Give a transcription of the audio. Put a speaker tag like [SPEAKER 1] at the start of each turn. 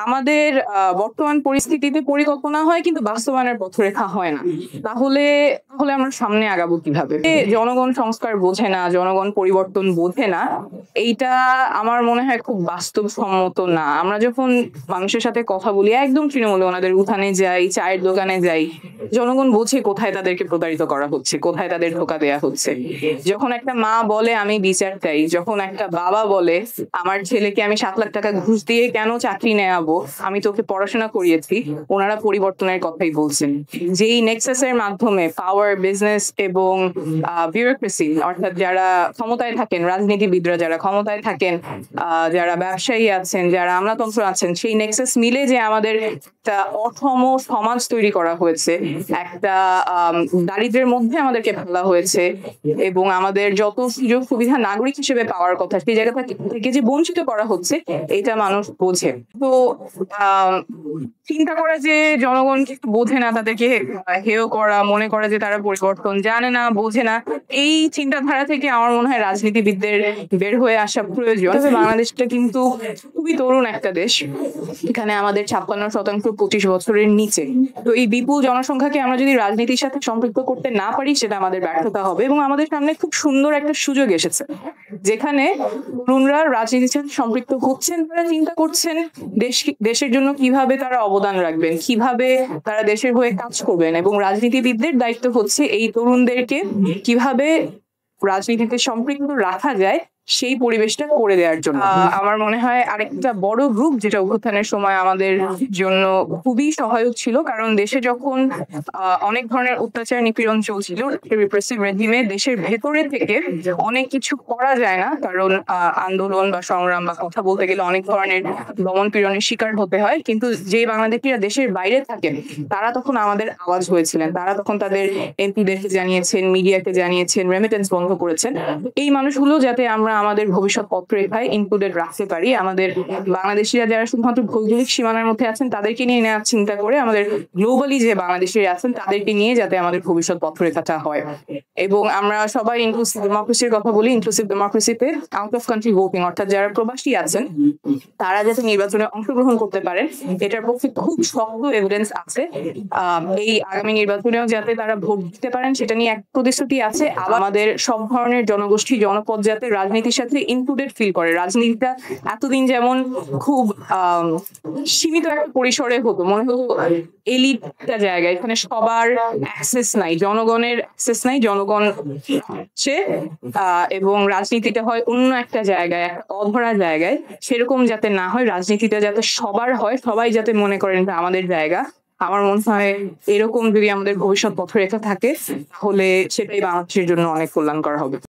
[SPEAKER 1] আমাদের বর্তমান পরিস্থিতিতে পরিকল্পনা হয় কিন্তু বাস্তবায়নের পথরেখা হয় না। তাহলে তাহলে আমরা সামনে আগাবো কিভাবে? জনগণ সংস্কার বোঝে না, জনগণ পরিবর্তন বোঝে না, এইটা আমার মনে হয় খুব বাস্তবসম্মত না। আমরা যখন মানুষের সাথে কথা বলি, একদম তৃণমূলে ওনাদের উঠানে যাই, চায়ের দোকানে যাই, জনগণ বোঝে কোথায় তাদেরকে প্রতারিত করা হচ্ছে, কোথায় তাদের ধোঁকা দেয়া হচ্ছে। যখন একটা মা বলে আমি বিচার চাই, যখন একটা বাবা বলে আমার ছেলেকে আমি 7 লাখ টাকা ঘুষ দিয়ে কেন চাকরি নেওয়াবো, আমি তোকে পড়াশোনা করিয়েছি, ওনারা পরিবর্তনের কথাই বলছেন। যেই নেক্সাসের মাধ্যমে পাওয়ার, বিজনেস এবং বিউরোক্রেসি, অর্থাৎ যারা ক্ষমতায় থাকেন, রাজনীতিবিদরা যারা ক্ষমতায় থাকেন, যারা ব্যবসায়ী আছেন, যারা আমলাতন্ত্র আছেন, সেই নেক্সাস মিলে যে আমাদের একটা অসম সমাজ তৈরি করা হয়েছে, একটা দারিদ্র্যের মধ্যে আমাদেরকে ফেলা হয়েছে এবং আমাদের যত সুযোগ সুবিধা নাগরিক হিসেবে পাওয়ার কথা সেই জায়গা থেকে যে বঞ্চিত করা হচ্ছে, এটা মানুষ বোঝে। তো চিন্তা করা যে জনগণ কিছু বোঝে না, তাদেরকে হেয় করা, মনে করা যে তারা পরিবর্তন জানে না, বোঝে না, এই চিন্তাধারা থেকে আমার মনে হয় রাজনীতিবিদদের বের হয়ে আসা প্রয়োজন। তবে বাংলাদেশটা কিন্তু খুবই তরুণ একটা দেশ, এখানে আমাদের 56% 25 বছরের নিচে। তো এই বিপুল জনসংখ্যাকে আমরা যদি রাজনীতির সাথে সম্পৃক্ত করতে না পারি, সেটা আমাদের ব্যর্থতা হবে। এবং আমাদের সামনে খুব সুন্দর একটা সুযোগ এসেছে, যেখানে তরুণরা রাজনীতির সাথে সম্পৃক্ত হচ্ছেন, তারা চিন্তা করছেন দেশের জন্য কিভাবে তারা অবদান রাখবেন, কিভাবে তারা দেশের হয়ে কাজ করবেন। এবং রাজনীতিবিদদের দায়িত্ব হচ্ছে এই তরুণদেরকে কিভাবে রাজনীতিতে সম্পৃক্ত রাখা যায় সেই পরিবেশটা করে দেওয়ার জন্য। আমার মনে হয় আরেকটা বড় গ্রুপ যেটা অভ্যুত্থানের সময় আমাদের জন্য খুবই সহায়ক ছিল, কারণ দেশে যখন অনেক ধরনের অত্যাচার নিপীড়ন চলছিল, রিপ্রেসিভ রেজিমে দেশের ভেতরে থেকে অনেক কিছু করা যায় না, কারণ আন্দোলন বা সংগ্রাম বা কথা বলতে গেলে অনেক ধরনের দমন পীড়নের শিকার হতে হয়। কিন্তু যে বাংলাদেশিরা দেশের বাইরে থাকেন, তারা তখন আমাদের আওয়াজ হয়েছিলেন, তারা তখন তাদের এমপিদেরকে জানিয়েছেন, মিডিয়াকে জানিয়েছেন, রেমিটেন্স বন্ধ করেছেন। এই মানুষগুলো যাতে আমরা আমাদের ভবিষ্যৎ পথরেখায় ইনক্লুডেড রাখতে পারি, আমাদের বাংলাদেশিরা যারা শুধুমাত্র ভৌগোলিক সীমানার মধ্যে আছেন তাদেরকে নিয়ে নেওয়ার চিন্তা করে আমাদের গ্লোবালি যে বাংলাদেশিরা আছেন তাদেরকে নিয়ে যাতে আমাদের ভবিষ্যৎ পথরেখাটা হয়। এবং আমরা সবাই ইনক্লুসিভ ডেমোক্রেসির কথা বলি। ইনক্লুসিভ ডেমোক্রেসিতে আউট অফ কান্ট্রি ভোটিং, অর্থাৎ যারা প্রবাসী আছেন তারা যাতে নির্বাচনে অংশগ্রহণ করতে পারেন, এটার পক্ষে খুব শক্ত এভিডেন্স আছে। এই আগামী নির্বাচনেও যাতে তারা ভোট দিতে পারেন সেটা নিয়ে এক প্রতিশ্রুতি আছে। আমাদের সব ধরনের জনগোষ্ঠী, জনপদ যাতে রাজনীতির সাথে ইনক্লুডেড ফিল করে। রাজনীতিটা এতদিন যেমন খুব সীমিত একটা পরিসরে হতো, মনে হতো এলিটটা জায়গা, এখানে সবার অ্যাক্সেস নাই, জনগণের অ্যাক্সেস নাই, জনগণ হচ্ছে এবং রাজনীতিটা হয় অন্য একটা জায়গায়, একটা অধরা জায়গায়। সেরকম যাতে না হয়, রাজনীতিটা যাতে সবার হয়, সবাই যাতে মনে করেন এটা আমাদের জায়গা। আমার মনে হয় এরকম যদি আমাদের ভবিষ্যৎ পথরেখা থাকে, তাহলে সেটাই বাংলাদেশের জন্য অনেক কল্যাণকর হবে।